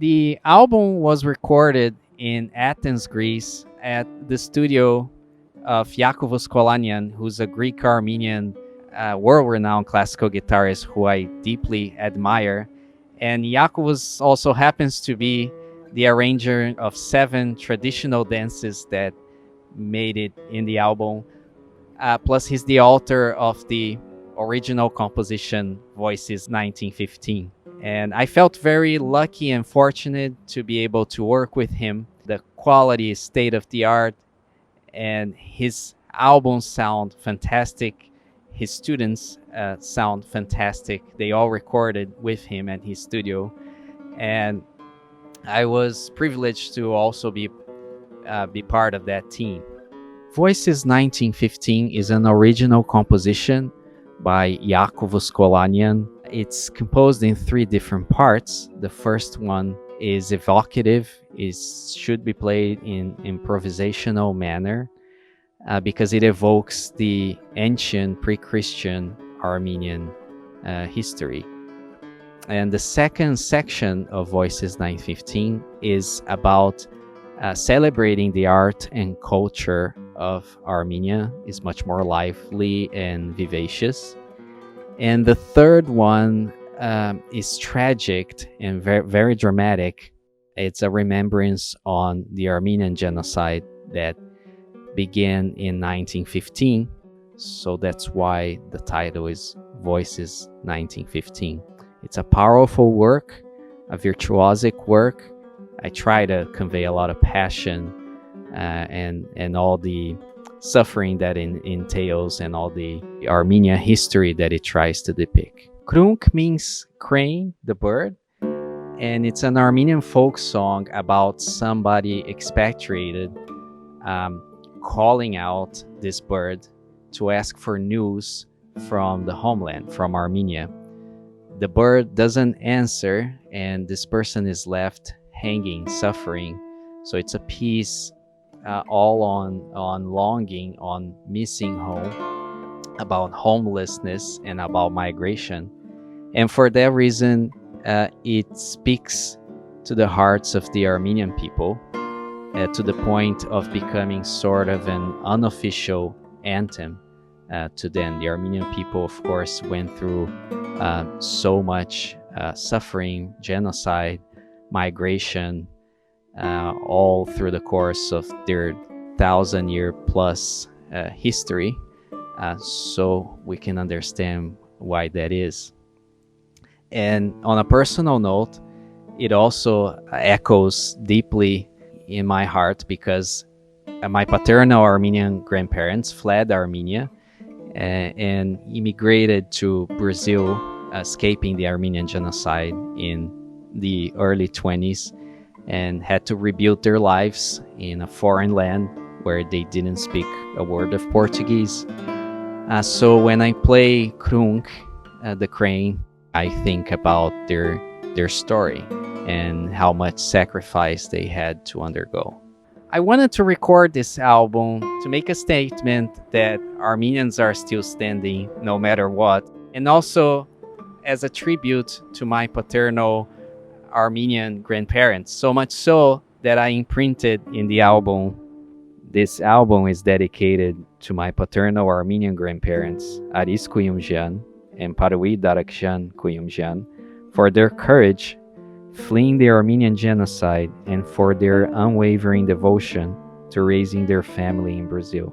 The album was recorded in Athens, Greece, at the studio of Iakovos Kolanian, who's a Greek Armenian world-renowned classical guitarist who I deeply admire. And Iakovos also happens to be the arranger of 7 traditional dances that made it in the album. Plus, he's the author of the original composition Voices 1915. And I felt very lucky and fortunate to be able to work with him. The quality is state of the art, and his albums sound fantastic. His students sound fantastic. They all recorded with him at his studio. And I was privileged to also be part of that team. Voices 1915 is an original composition by Iakovos Kolanian. It's composed in 3 different parts. The first one is evocative. It should be played in improvisational manner because it evokes the ancient pre-Christian Armenian history. And the second section of Voices 915 is about celebrating the art and culture of Armenia. Is much more lively and vivacious. And the third one is tragic and very, very dramatic. It's a remembrance on the Armenian genocide that began in 1915. So that's why the title is Voices 1915. It's a powerful work, a virtuosic work. I try to convey a lot of passion and all the suffering that entails and all the Armenian history that it tries to depict. Krunk means crane, the bird, and it's an Armenian folk song about somebody expatriated calling out this bird to ask for news from the homeland, from Armenia. The bird doesn't answer, and this person is left hanging, suffering. So it's a piece all on longing, on missing home, about homelessness and about migration. And for that reason, it speaks to the hearts of the Armenian people to the point of becoming sort of an unofficial anthem to them. The Armenian people, of course, went through so much suffering, genocide, migration, all through the course of their 1,000-year plus history, so we can understand why that is. And on a personal note, it also echoes deeply in my heart because my paternal Armenian grandparents fled Armenia and immigrated to Brazil, escaping the Armenian genocide in the early 20s, and had to rebuild their lives in a foreign land where they didn't speak a word of Portuguese. So when I play Krunk, the crane, I think about their story and how much sacrifice they had to undergo. I wanted to record this album to make a statement that Armenians are still standing no matter what, and also as a tribute to my paternal Armenian grandparents, so much so that I imprinted in the album. This album is dedicated to my paternal Armenian grandparents, Aris Kuyumjian and Parui Darakshan Kuyumjian, for their courage fleeing the Armenian genocide and for their unwavering devotion to raising their family in Brazil.